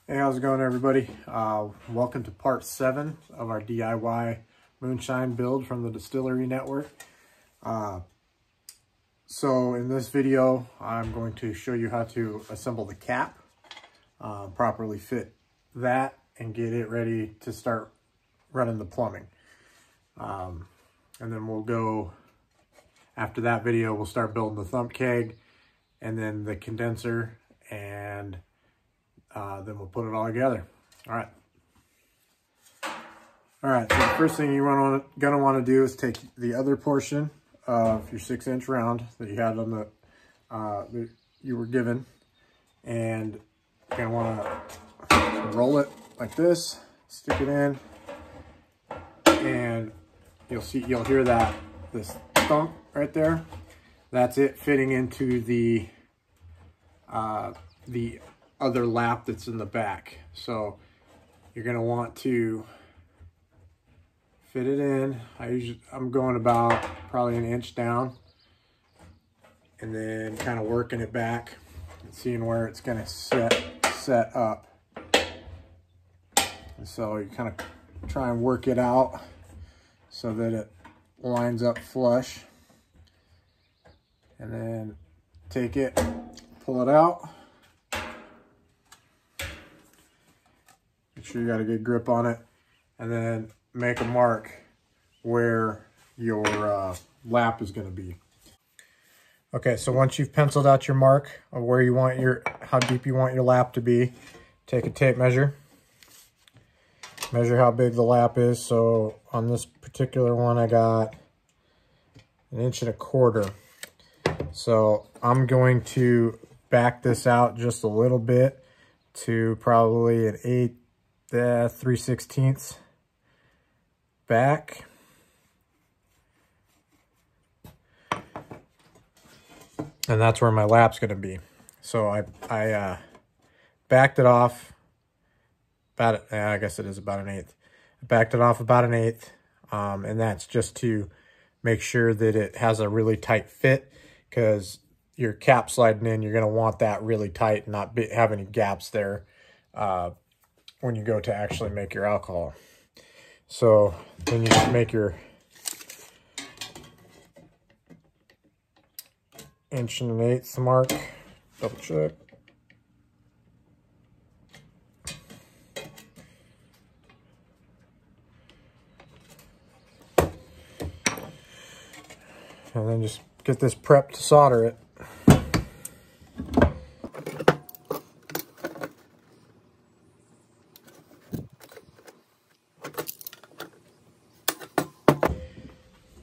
Hey, how's it going, everybody? Welcome to part 7 of our DIY moonshine build from the Distillery Network. So in this video, I'm going to show you how to assemble the cap, properly fit that, and get it ready to start running the plumbing. And then we'll go, after that video, we'll start building the thump keg, and then the condenser, and then we'll put it all together. All right, so the first thing you're gonna want to do is take the other portion of your 6-inch round that you had on the that you were given, and you're gonna want to roll it like this, stick it in, and you'll hear this thump right there. That's it fitting into the other lap that's in the back. So you're going to want to fit it in. I'm going about probably 1 inch down, and then kind of working it back and seeing where it's going to set up. And so you kind of try and work it out so that it lines up flush, and then take it, pull it out. Make sure you got a good grip on it, and then make a mark where your lap is going to be. Okay, so once you've penciled out your mark of where you want how deep you want your lap to be, take a tape measure. Measure how big the lap is. So on this particular one, I got 1.25 inches. So I'm going to back this out just a little bit to probably an 3/16 back. And that's where my lap's going to be. So I backed it off about, I guess it is about 1/8. I backed it off about 1/8, and that's just to make sure that it has a really tight fit, because your cap sliding in, you're going to want that really tight and not have any gaps there when you go to actually make your alcohol. So then you just make your 1 1/8 mark, double check. And then just get this prepped to solder it.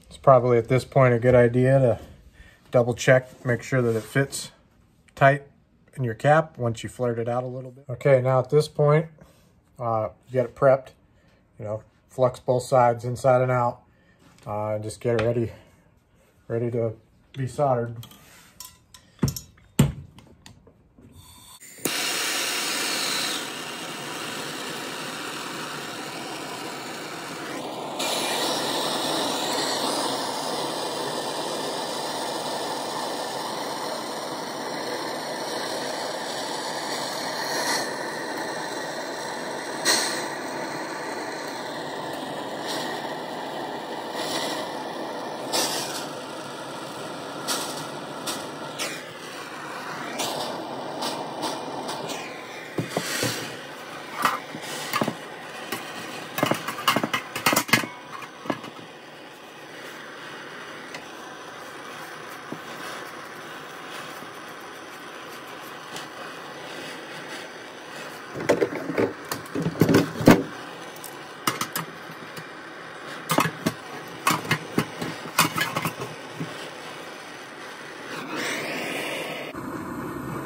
It's probably at this point a good idea to double check, make sure that it fits tight in your cap once you flared it out a little bit. Okay, now at this point, you get it prepped, flux both sides, inside and out, and just get it ready to be soldered.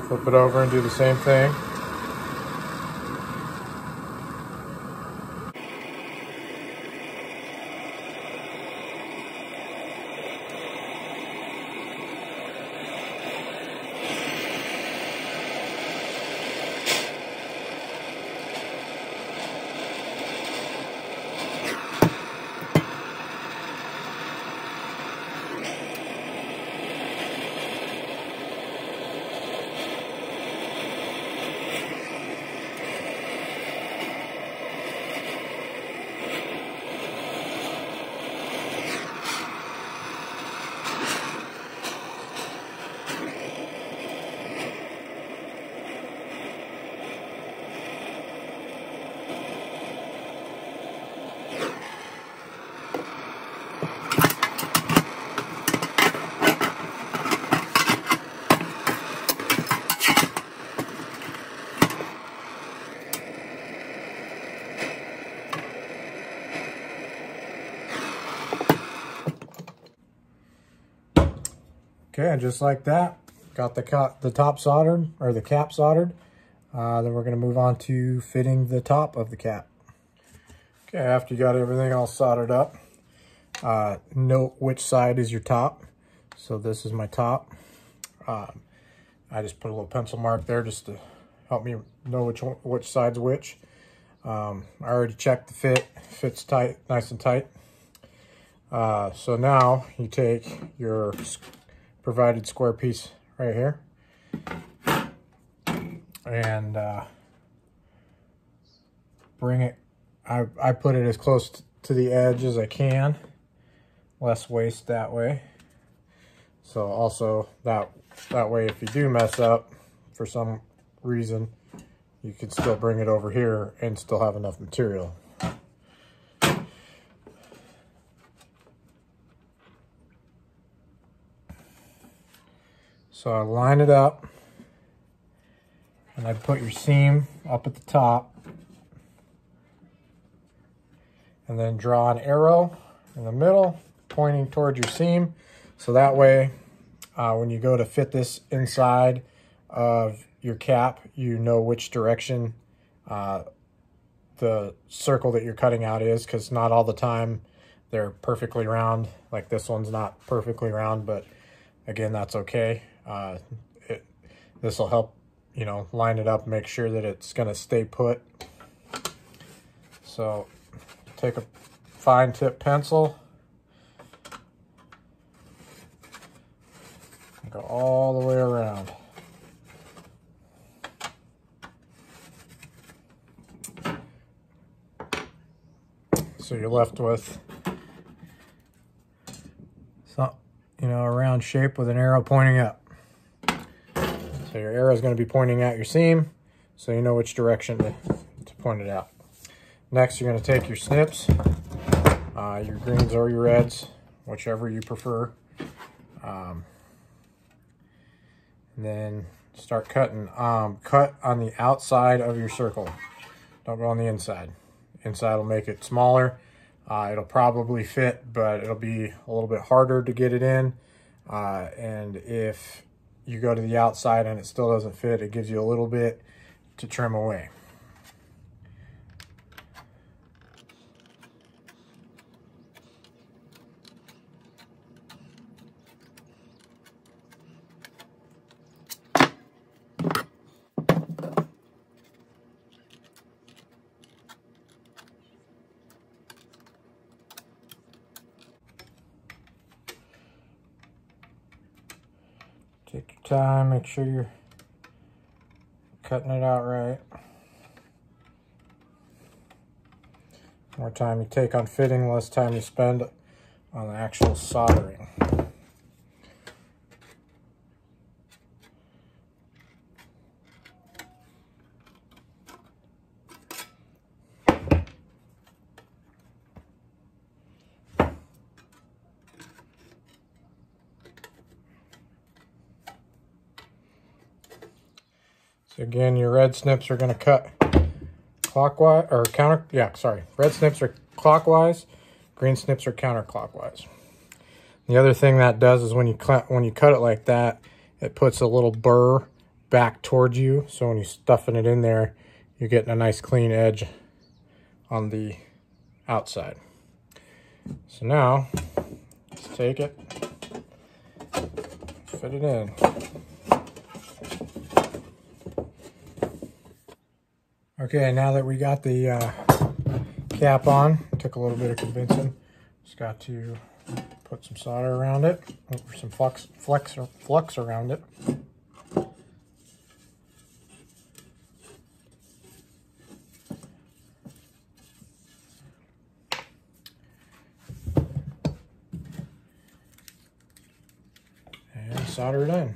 Flip it over and do the same thing. Okay, and just like that, got the top soldered, or the cap soldered. Then we're going to move on to fitting the top of the cap. Okay, after you got everything all soldered up, note which side is your top. So this is my top. I just put a little pencil mark there just to help me know which side's which. I already checked the fit. Fits tight, nice and tight. So now you take your provided square piece right here and bring it. I put it as close to the edge as I can. Less waste that way. So also that way, if you do mess up for some reason, you can still bring it over here and still have enough material. So I line it up, and I put your seam up at the top, and then draw an arrow in the middle pointing towards your seam. So that way, when you go to fit this inside of your cap, you know which direction the circle that you're cutting out is, because not all the time they're perfectly round. Like this one's not perfectly round, but again, that's okay. This will help, you know, line it up, make sure that it's going to stay put. So take a fine tip pencil, go all the way around. So you're left with some, you know, a round shape with an arrow pointing up. So your arrow is going to be pointing at your seam, so you know which direction to point it out. Next, you're going to take your snips, your greens or your reds, whichever you prefer. And then start cutting. Cut on the outside of your circle. Don't go on the inside. Inside will make it smaller. It'll probably fit, but it'll be a little bit harder to get it in. And if you go to the outside and it still doesn't fit, it gives you a little bit to trim away. Take your time, make sure you're cutting it out right. The more time you take on fitting, the less time you spend on the actual soldering. So again, your red snips are going to cut clockwise, or red snips are clockwise, green snips are counterclockwise. The other thing that does is when you cut it like that, it puts a little burr back towards you. So when you're stuffing it in there, you're getting a nice clean edge on the outside. So now, let's take it, fit it in. Okay, now that we got the cap on, took a little bit of convincing. Just got to put some solder around it, or some flux around it. And solder it in.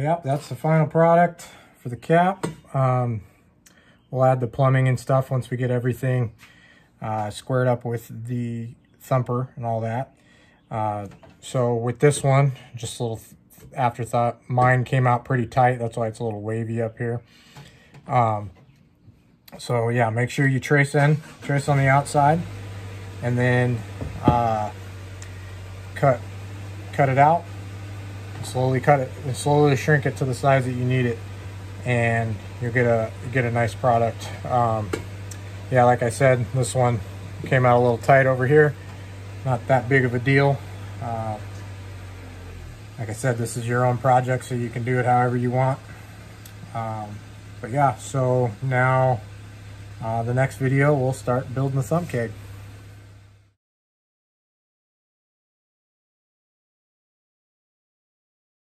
yep, that's the final product for the cap. We'll add the plumbing and stuff once we get everything squared up with the thumper and all that. So with this one, just a little afterthought, mine came out pretty tight. That's why it's a little wavy up here. So yeah, make sure you trace on the outside, and then cut it out. Slowly cut it and slowly shrink it to the size that you need it, and you'll get a nice product. Yeah, like I said, this one came out a little tight over here. Not that big of a deal. Like I said, this is your own project, so you can do it however you want. But yeah, so now the next video we'll start building the thumb keg.